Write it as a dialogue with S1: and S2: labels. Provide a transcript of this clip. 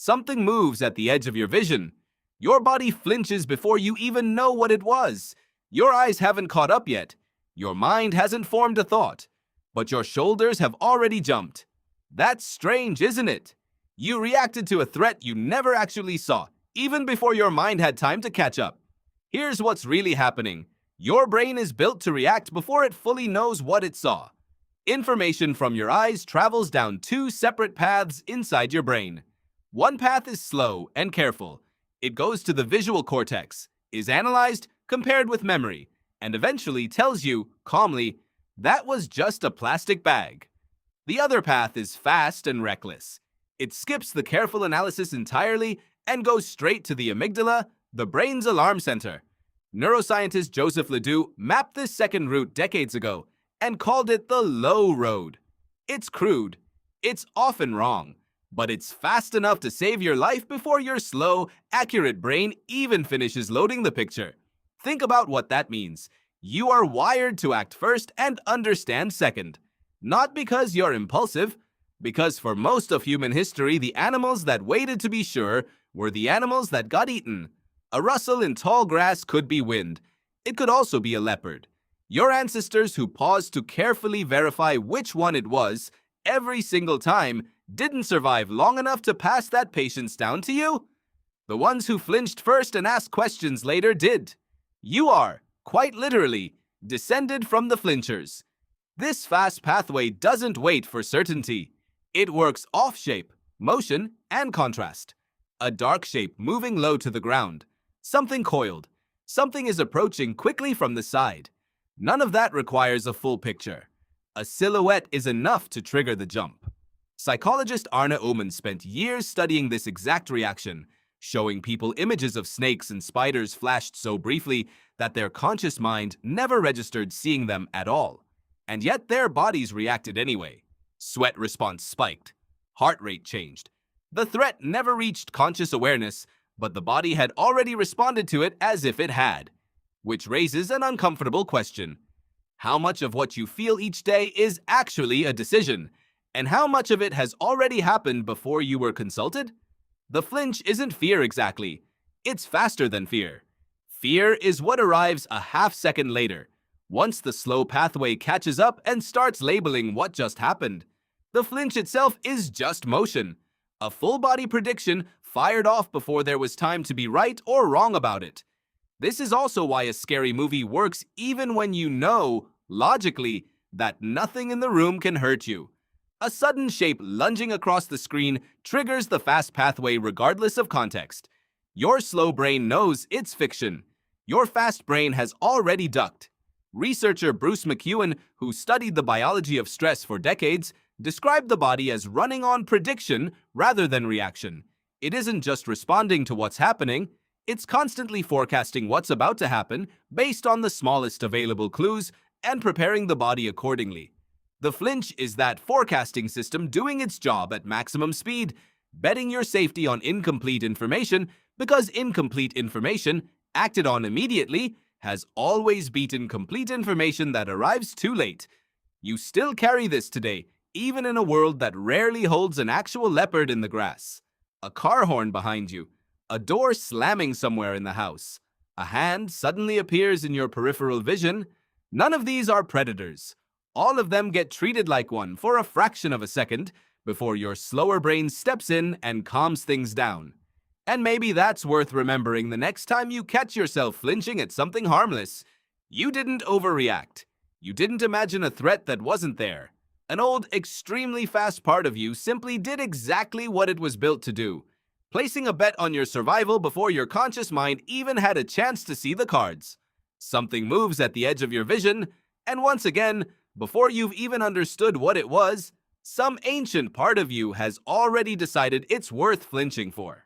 S1: Something moves at the edge of your vision. Your body flinches before you even know what it was. Your eyes haven't caught up yet. Your mind hasn't formed a thought. But your shoulders have already jumped. That's strange, isn't it? You reacted to a threat you never actually saw, even before your mind had time to catch up. Here's what's really happening. Your brain is built to react before it fully knows what it saw. Information from your eyes travels down two separate paths inside your brain. One path is slow and careful. It goes to the visual cortex, is analyzed, compared with memory, and eventually tells you, calmly, that was just a plastic bag. The other path is fast and reckless. It skips the careful analysis entirely and goes straight to the amygdala, the brain's alarm center. Neuroscientist Joseph Ledoux mapped this second route decades ago and called it the low road. It's crude, it's often wrong, but it's fast enough to save your life before your slow, accurate brain even finishes loading the picture. Think about what that means. You are wired to act first and understand second. Not because you're impulsive, because for most of human history, the animals that waited to be sure were the animals that got eaten. A rustle in tall grass could be wind. It could also be a leopard. Your ancestors who paused to carefully verify which one it was every single time didn't survive long enough to pass that patience down to you. The ones who flinched first and asked questions later did. You are, quite literally, descended from the flinchers. This fast pathway doesn't wait for certainty. It works off shape, motion, and contrast. A dark shape moving low to the ground. Something coiled. Something is approaching quickly from the side. None of that requires a full picture. A silhouette is enough to trigger the jump. Psychologist Arne Oman spent years studying this exact reaction, showing people images of snakes and spiders flashed so briefly that their conscious mind never registered seeing them at all. And yet their bodies reacted anyway. Sweat response spiked. Heart rate changed. The threat never reached conscious awareness, but the body had already responded to it as if it had. Which raises an uncomfortable question. How much of what you feel each day is actually a decision? And how much of it has already happened before you were consulted? The flinch isn't fear exactly. It's faster than fear. Fear is what arrives a half-second later, once the slow pathway catches up and starts labeling what just happened. The flinch itself is just motion, a full-body prediction fired off before there was time to be right or wrong about it. This is also why a scary movie works even when you know, logically, that nothing in the room can hurt you. A sudden shape lunging across the screen triggers the fast pathway regardless of context. Your slow brain knows it's fiction. Your fast brain has already ducked. Researcher Bruce McEwen, who studied the biology of stress for decades, described the body as running on prediction rather than reaction. It isn't just responding to what's happening, it's constantly forecasting what's about to happen based on the smallest available clues and preparing the body accordingly. The flinch is that forecasting system doing its job at maximum speed, betting your safety on incomplete information because incomplete information, acted on immediately, has always beaten complete information that arrives too late. You still carry this today, even in a world that rarely holds an actual leopard in the grass. A car horn behind you, a door slamming somewhere in the house, a hand suddenly appears in your peripheral vision. None of these are predators. All of them get treated like one for a fraction of a second before your slower brain steps in and calms things down. And maybe that's worth remembering the next time you catch yourself flinching at something harmless. You didn't overreact. You didn't imagine a threat that wasn't there. An old, extremely fast part of you simply did exactly what it was built to do, placing a bet on your survival before your conscious mind even had a chance to see the cards. Something moves at the edge of your vision, and once again, before you've even understood what it was, some ancient part of you has already decided it's worth flinching for.